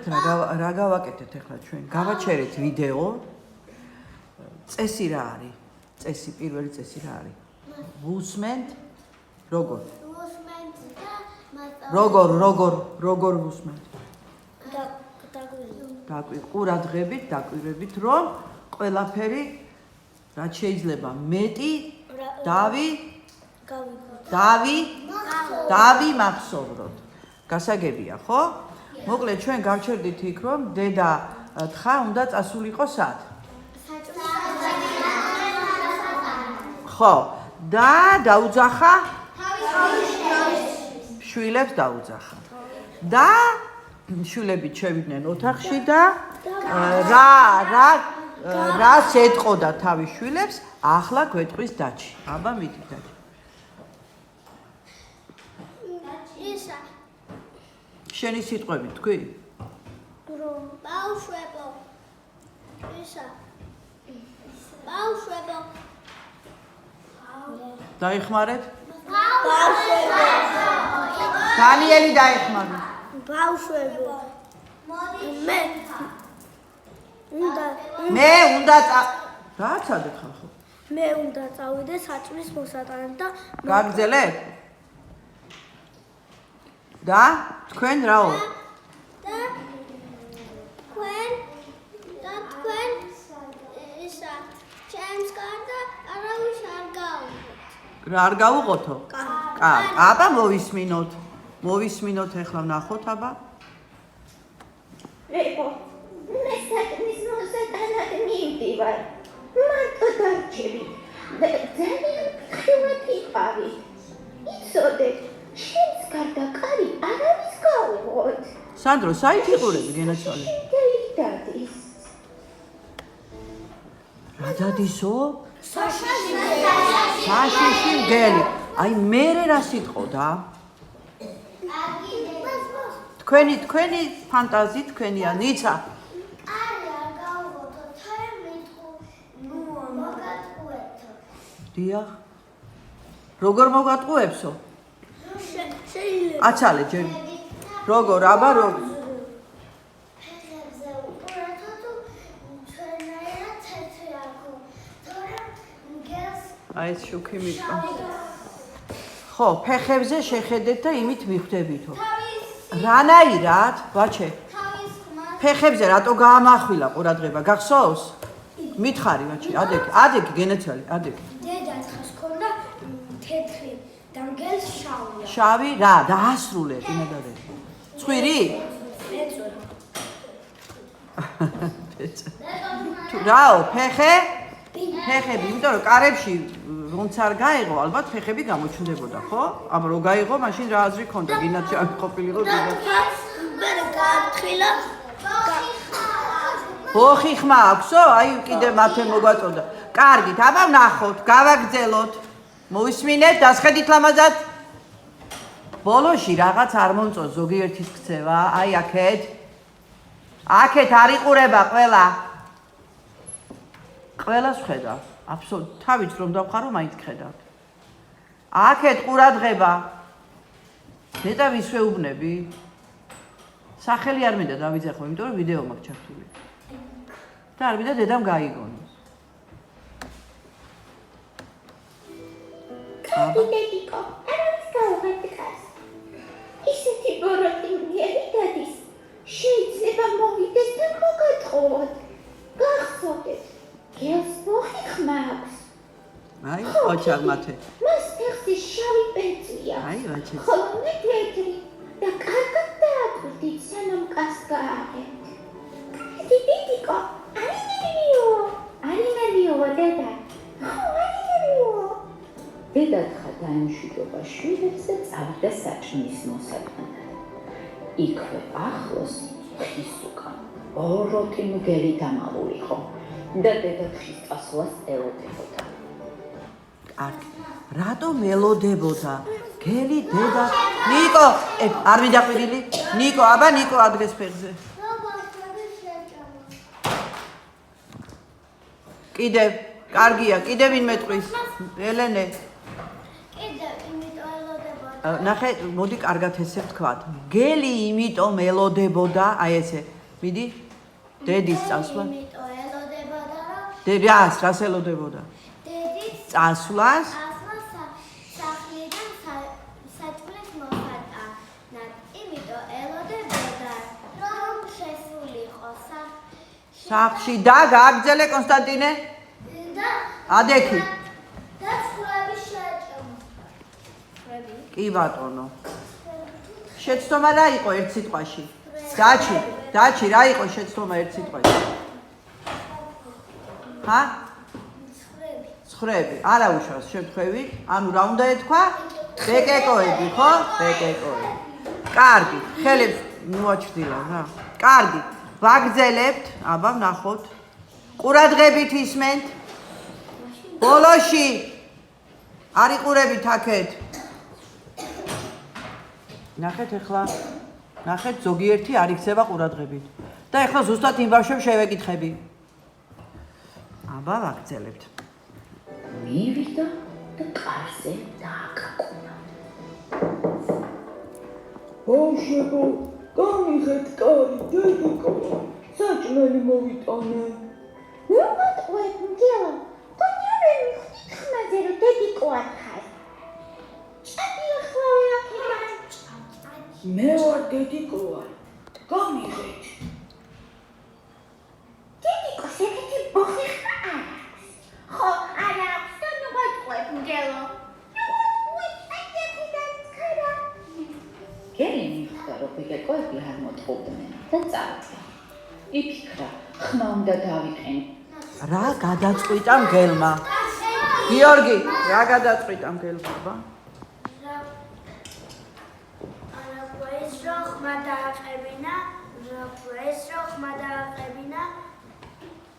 რა გავაკეთეთ ახლა ჩვენ? გავაჩერეთ ვიდეო. წესი რა არის? წესი, პირველი წესი რა არის? ვუსმენთ როგორ? ვუსმენთ და როგორ ვუსმენთ? ყურადღებით, დაკვირვებით, რომ ყველაფერი რაც შეიძლება მეტი დავი მახსოვროთ. გასაგებია, ხო? მოკლედ ჩვენ გავჩერდით იქ, რომ დედა თხა უნდა წასულიყო სად? ხო, და დაუძახა შვილებს დაუძახა. და შვილები შევიდნენ ოთახში და რას ეტყოდა თავის შვილებს, ახლა გვეტყვის დაჩი. აბა მიდი დაჩი. შენი სიტყვები თქვი? რომ ბავშვებო. ბავშვებო. დაიხმარეთ? ბავშვებო. დანიელი დაიხმარა. ბავშვებო. მე უნდა გააცადეთ ხალხო. მე უნდა წავიდე საჭმლის მოსატანად და გაგძელებ? და თქვენ რაო? და თქვენ ისა ჩემს გარდა არავის არ გაუღოთ. რა არ გაუღოთო? აბა მოვისმინოთ ახლა ვნახოთ აბა. რეკო, მე საჭმლის მოსატანად მივდივარ. მარტო დარჩები. ძალიან ხილვად იყავი. იცოდე, შენს გარდა კარი არავის გაუღოთ. სანდრო, საით იყურები გენაცვალე? დადის. რა დადისო? საშიში მგელი. აი მერე რა სიტყოდა? თქვენი ფანტაზი თქვენია, ნიცა. არ გაუღოთო, თან მითხო, მოგატყუეთო. დიახ. როგორ მოგატყუებსო? შეიძლება. აცალე ჯერ. როგორ, აბა როგორ? ფეხებზე უყურეთო თუ ჩვენაირად თეთრი აქვს. თორემ მგელს აი ეს შუქი მიყვა. ხო, ფეხებზე შეხედეთ და იმით მიხვდებითო. რანაირად, ბაჩე? ფეხებზე რატო გაამახვილა ყურადღება? გახსოვს? მითხარი ბაჩე, ადეგი გენაცვალე, ადეგი. დედა თხას ქონდა თეთრი და მგელს შავი. შავი რა, დაასრულე, იმედადე. ცხვირი? თუ რაო, ფეხები, იმიტომ რომ კარებში რომც არ გაიღო, ალბათ ფეხები გამოჩნდებოდა, ხო? აბა რო გაიღო, მაშინ რა აზრი ქონდა? გინათ არ ყოფილიყო დედა. მე გათხილა. ბოხი ხმა აქვსო? აი კიდე მათე მოგვაწოდა. კარგით, აბა ვნახოთ, გავაგრძელოთ. მოვისმინეთ, დასხედით ლამაზად. ბოლოში რაღაც არ მომწონს ზოგიერთის ქცევა, აი აქეთ. აქეთ არ იყურება ყველა. ყველას ხედავ. აბსოლუტურად თავით რომ დავხარო, მაინც ხედავთ. აქეთ ყურადღება. დედა ვისვეუბნები. სახელი არ მინდა დავიძახო, იმიტომ რომ ვიდეო მაქვს ჩართული. და არ მინდა დედამ გაიგონოს. კაბინეტიკო, არავის გაუღეთ დგას. ისეთი ბოროტი მგელი დადის. შეიძლება მოვიდეს და მოგატყუოთ. გახსოვდეთ, გელს ბოხი ხმა აქვს. აი, ოჩარ მათე. მას ფეხზე შავი პეწია. აი, ვაჩე. ხოლო მე თეთრი და კარგად დააკვირდით, სანამ კას გააღებთ. კაბინეტიკო, არინერიო, დედა. დედა თხა დაემშვიდობა შვილებს და წავიდა საჭმლის მოსატანად. იქვე ახლოს ხის უკან ბოროტი მგელი დამალულიყო და დედა ხის წასვლას ელოდებოდა. კარგი. რატომ ელოდებოდა? გელი დედა. ნიკო, არ მიდაყვირილი? ნიკო, აბა ნიკო ადგეს ფეხზე. კიდევ, კარგია, კიდევ ვინ მეტყვის? ელენე. კიდევ იმიტომ ელოდებოდა. ნახე, მოდი კარგად ესე ვთქვათ. გელი იმიტომ ელოდებოდა, აი ესე. მიდი. დედის წასვლა. იმიტომ ელოდებოდა, დედას რას ელოდებოდა? დედის წასვლას. სახლიდან საჭმლის მოსატანად. იმიტომ ელოდებოდა, რომ შესულიყო სახლში და გააგრძელე კონსტანტინე. და ადექი. და ცხრები შეჭმ. კი ბატონო. შეცდომა რა იყო ერთ სიტყვაში? დაჩი რა იყო შეცდომა ერთ სიტყვაში? ჰა? ცხრები. არა უშავს შემთხვევით. ანუ რა უნდა ეთქვა? ბეკეკოები, ხო? ბეკეკოები. კარგი, ხელებს მოაჩრდილა რა. კარგი. ვაგრძელებთ, აბა ვნახოთ. ყურადღებით ისმენთ. ბოლოში არ იყურებით აქეთ. ნახეთ ახლა. ნახეთ ზოგიერთი არ იქცევა ყურადღებით. და ახლა ზუსტად იმ ბავშვებს შევეკითხები. აბა ვაგრძელებთ. მივიდა და კარზე დააკაკუნა. ბავშვებო, გამიღეთ კარი, დედიკო, საჭმელი მოვიტანე. ნუ მოტყვეთ, მგელო, კონიორე მიხდით ხმაზე, რომ დედიკო არ ხარ. ჭადი ახლა აქედან. მე ვარ დედიკო ვარ. გამიღეთ. დედიკო შეკეთი ბოხი ხარ აქვს. ხო, არ აქვს და ნუ მოტყვეთ, მგელო. გელი მიხვდა, რომ ბეკეკოები არ მოთხოვდნენ და წავიდა. იფიქრა, ხმა უნდა დავიყენ. რა გადაწყვიტა მგელმა? გიორგი, რა გადაწყვიტა მგელმა? აბა.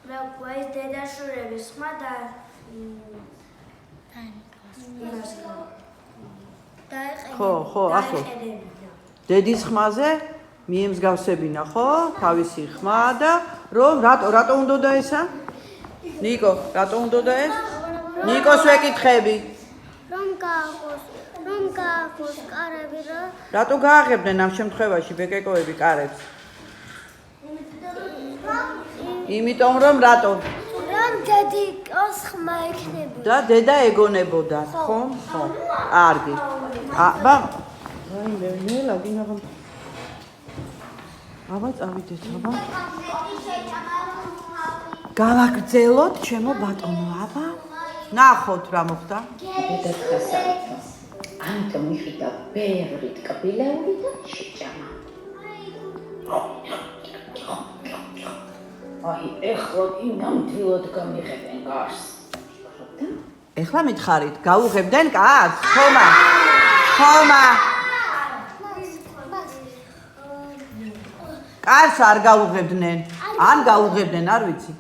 Raquel დედაშურების ხმა და ხო, ახლა. დედის ხმაზე მიემსგავსებინა, ხო? თავისი ხმა და რომ რატო უნდოდა ესა? ნიკო, რატო უნდოდა ეს? ნიკოს ვეკითხები. რომ გააღოს კარები რა? რატო გააღებდნენ ამ შემთხვევაში ბეკეკოები კარებს? იმიტომ რომ რატო? რომ დედიკოს ხმა იქნებოდა. და დედა ეგონებოდა, ხო? ხო. კარგი. აბა, რაიმე, ნელა გინაღამ. აბა წავიდეთ, აბა. გავაგრძელოთ, ჩემო ბატონო, აბა. ნახოთ რა მოხდა. დედა ხასავდა. ამიტომ მივიდა ბევრი ტკბილეული და შეჭამა. აი, ეხლა კი ნამდვილად გამიღებენ გარს. ეხლა მითხარით, გაუღებდნენ კარს? ხომა. კარს არ გაუღებდნენ. ან გაუღებდნენ, არ ვიცი.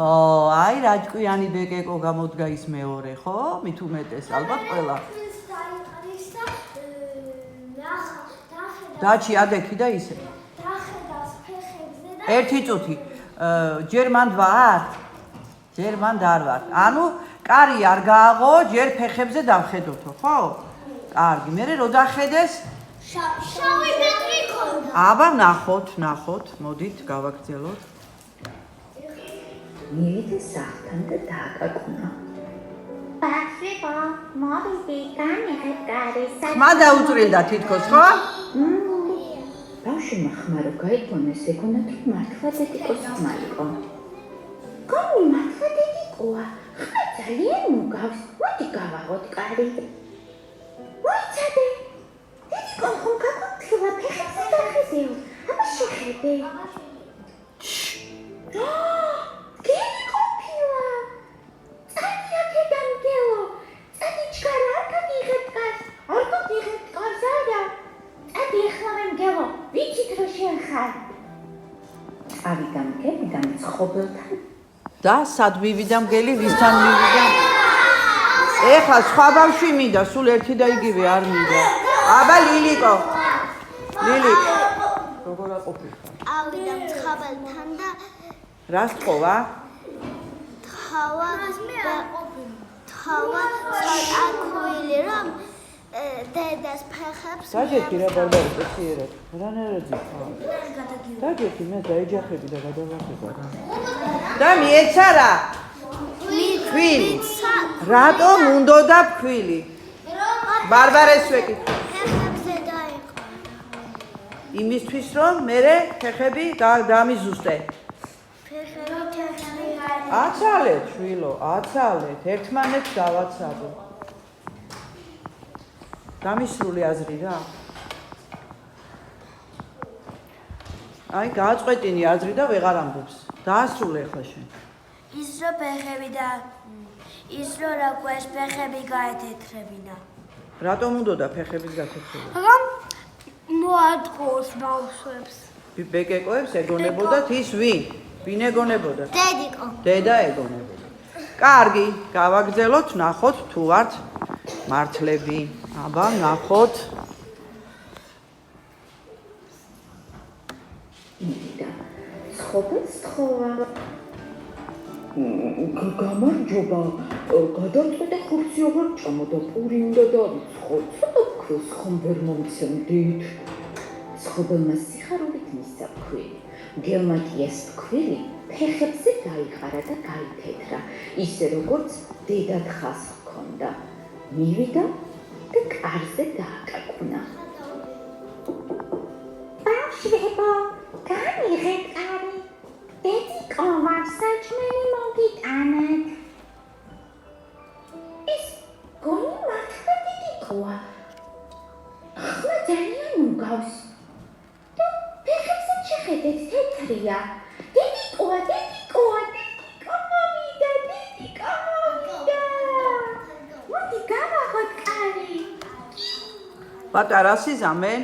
ხო, აი რა ჭკვიანი ბეკეკო გამოდგა ის მეორე, ხო? მით უმეტეს ალბათ ყველა. დაჩი ადექი და ისე. ერთი წუთი. ჯერ მანდ ვარ? ჯერ მანდ არ ვარ. ანუ კარი არ გააღო, ჯერ ფეხებზე დავხედოთო, ხო? კარგი, მე რო დახედეს შავი ბეკი ქონდა. აბა ნახოთ, მოდით გავაგრძელოთ. მივიდა სახლთან და დააკაკუნა. ბავშვებო, მოვიდი, გამიღეთ კარი. ხმა დაუწრილდა თითქოს, ხო? ბავშვმა ხმა რო გაიგონეს, ეგონათ რომ მართლა დედიკოს ხმა იყო. კონი მართლა დედიკოა. ხმა ძალიან მოგავს. მოდი გავაღოთ კარი. მოიცადე. დედიკო ხომ გაგვაფრთხილა ფეხებზე დახედეო. აბა შეხედე. გელი ყოფილა. წადი აქედან გელო. წადი ჩქარა, არ გაგიღებ კარს. არ გაგიღებ კარს არა. წადი ახლა მე მგელო. ვიცით რომ შენ ხარ. წავიდა მგელი და მცხოვრებთან. და სად მივიდა მგელი, ვისთან მივიდა? ეხლა სხვა ბავშვი მინდა, სულ ერთი და იგივე არ მინდა. აბა ლილიკო. როგორ აყოფილ? წავიდა მცხაბელთან და რას თხოვა? თავა საკაქვილი რომ დედას ფეხებს დაჯექი რა ბარბარე პეციერად. რანერაძე ხარ? დაჯექი მე დაეჯახები და გადავახება რა. და მიეცა რა? ქვილი. რატომ უნდოდა ქვილი? ბარბარეს ვეკითხე. ფეხებზე დაიყო. იმისთვის რომ მე ფეხები დამიზუსტე. ფეხები თეთრი. აცალეთ შვილო, აცალეთ, ერთმანეთს დავაცადო. დამისრული აზრი რა. აი, გააწყვეტინი აზრი და ვეღარ ამბობს. დაასრულე ახლა შენ. ის რომ ფეხები და ის რომ რა გვეს ფეხები გაეთეთრებინა. რატომ უნდოდა ფეხების გათეთრება? რომ მოადგოს ბავშვებს. ბეკეკოებს ეგონებოდათ ის ვინ? ვინ ეგონებოდა? დედიკო. დედა ეგონებოდა. კარგი, გავაგზელოთ, ნახოთ თუ ვართ მართლები. აბა, ნახოთ. მიდა ხობეს თხოვა გამარჯობა გადამწყვეტე ხურციობა ჭამოდა პური უნდა დავიწყო ცოტა ქოს ხომ ვერ მომცემდით ხობელმა სიხარულით მისცა ქვილი გელმაკიას ქვილი ფეხებზე დაიყარა და გაითეთრა ისე როგორც დედა თხას ჰქონდა მივიდა და კარზე დააკაკუნა ბავშვებო გამიღეთ კარი დედიკო ვარსაჭმელი მოგიტანეთ ის გონი მართლა დედიკოა ახლა ძალიან უგავს და ფეხებზე შეხედეთ თეთრია დედიკოა მოვიდა მოდი გავაღოთ კარი პატარა სიზამენ.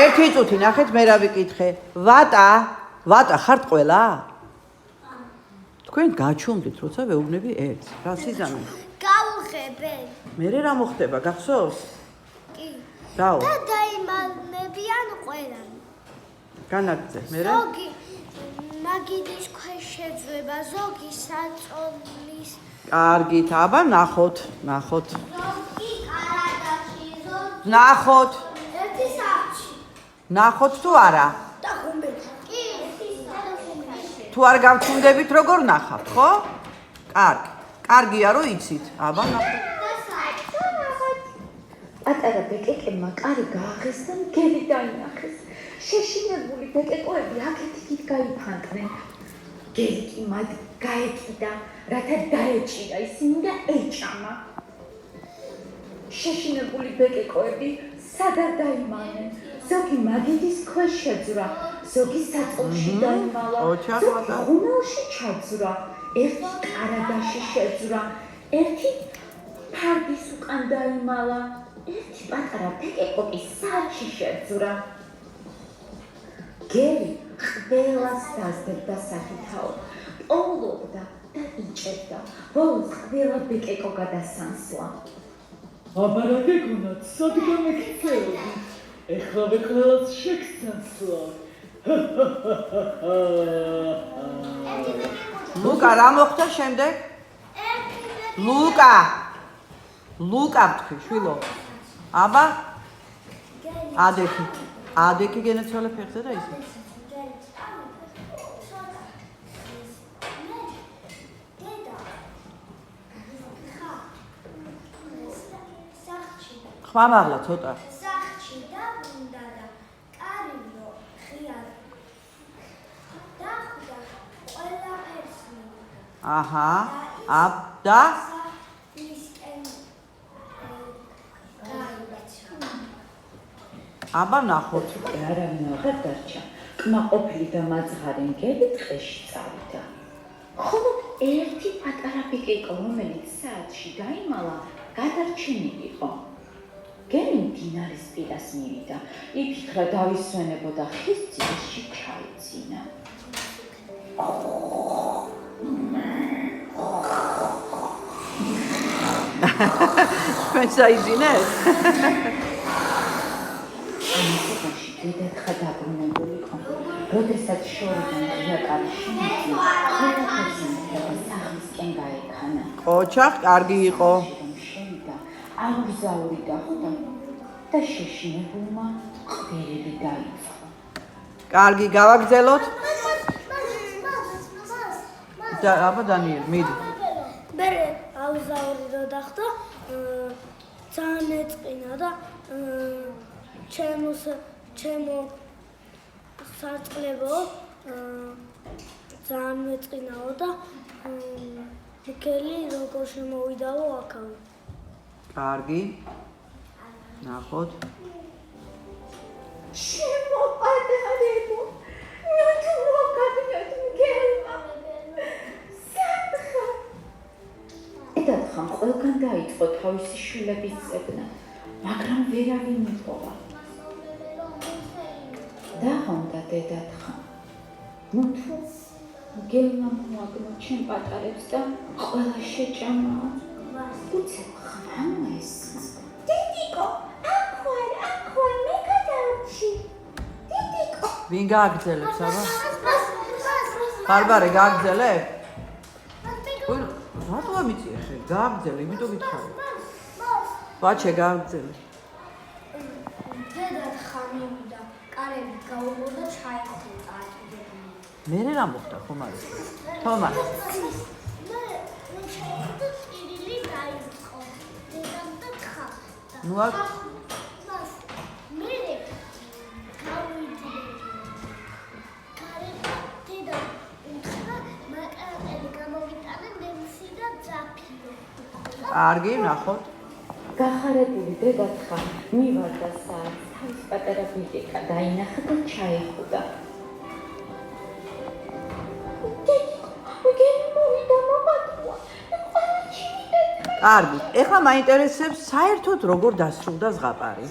ერთი წუთი ნახეთ მე რა ვიკითხე. ვატა ხართ ყველა? თქვენ გაჩვენდით როცა ვეუბნები ერთს. რა სიზამენ? გავუღებენ. მე რა მოხდება გახსოვს? კი. დაო. და დაიმალნებიან ყველანი. განაგძე მე რა? ზოგი მაგიდის ქვეშ შეძვება, ზოგი საწოლის. კარგით, აბა ნახოთ. ზოგი კარადაში, ზოგი ნახოთ. ერთი საათში. ნახოთ თუ არა? და ხუმბეთ. კი, ერთი საათში. თუ არ გავჩუნდებით როგორ ნახავთ, ხო? კარგია რომ იცით. აბა ნახოთ. პატარა ბეკეკებმა კარი გააღეს და მგელი დაინახეს. შეშინებული ბეკეკოები აქეთ-იქით გაიფანტნენ. გელი კი მათ გაეკიდა, რათა დაეჭირა ისინი და ეჭამა. შეშინებული ბეკეკოები სადარ დაიმალნენ. ზოგი მაგიდის ქვეშ შეძვრა, ზოგი საწოლში დაიმალა, ზოგი ღუმელში ჩაძვრა, ერთი კარადაში შეძვრა, ერთი ფარდის უკან დაიმალა. ერთი პატარა ბეკეკოპი საათში შეძვრა. გელი ყველას დასდებდა საკითხაო. პოულობდა და იჭერდა. ბოლოს ყველა ბეკეკო გადასანსლა. აბა რა გეკონათ, სად გამეკითხეობთ? ეხლა ყველას შეგსანსლა. ლუკა რა მოხდა შემდეგ? ლუკა თქვი შვილო. აბა ადექი გენეცვალე ფეხზე და ისე. ხმამაღლა ცოტა. სახში და უნდა და კარიო ხიარ. დახვდა ყველაფერს მივიდა. აჰა. და ისკენ გაიცა. აბა ნახოთ. არავინ აღარ დარჩა. ყმა ყოფილი და მაძღარი მგელი ტყეში წავიდა. ხოლო ერთი პატარა ბეკეკო, რომელიც საათში დაიმალა, გადარჩენილი იყო. გელი მდინარის პირას მივიდა. იფიქრა დავისვენებოდა ხის ძირში ჩაიძინა. თქვენ საიძინეთ? დედათხა დაბრუნებულიყო. როდესაც შორიდან ღია კარი შემოწმა, ყველაფერს მითხრა სახისკენ გაექანა. ოჩახ კარგი იყო. რომ შევიდა, აღგზაური დახვდა და შეშინებულმა ყვირილი დაიწყო. კარგი, გავაგზელოთ. და აბა დანიელ, მიდი. მე აღზაური რო დახტო, ძალიან ეწყინა და ჩემო სარწყლებო ძალიან მეწყინაო და მიქელი როგორ შემოვიდაო აქავე. კარგი. ნახოთ. შემოპატარებო. ნუ მოგაგნოთ მგელმა. სათხა. დედათხამ ყველგან დაიწყო თავისი შვილების წებნა, მაგრამ ვერავინ მიპოვა. დაჰონდა დედათხამ. ნუ თუ მგელმა მოაგნო ჩემ პატარებს და ყველა შეჭამაო. უცებ ხმამა ესმის. დედიკო, აქვარ, მე გადავში. დედიკო. ვინ გააგზელებს აბა? ბარბარე გააგზელებ? ვინ რატო ამიწია ხე? გააგზელე, იმიტომ გითხარი. ბაჩე გააგზელე. დედათხა მივიდა, კარები გაუღო და ჩაიხუტა აკიდებული. მე რა მოხდა ხომ არის? თომა. მე ჩაიხუტა წირილი დაიწყო. დედამ და თხა. ნუ აქ მე გავიდი. კარები დედა უთხრა მაკარატელი გამოვიტანე მემსი და ძაფიო. კარგი, ნახოთ. გახარებული დედათხა მივარდა საათს, თავის პატარა ბიჭიკა დაინახა და ჩაეხუტა. კარგი, ეხლა მაინტერესებს საერთოდ როგორ დასრულდა ზღაპარი.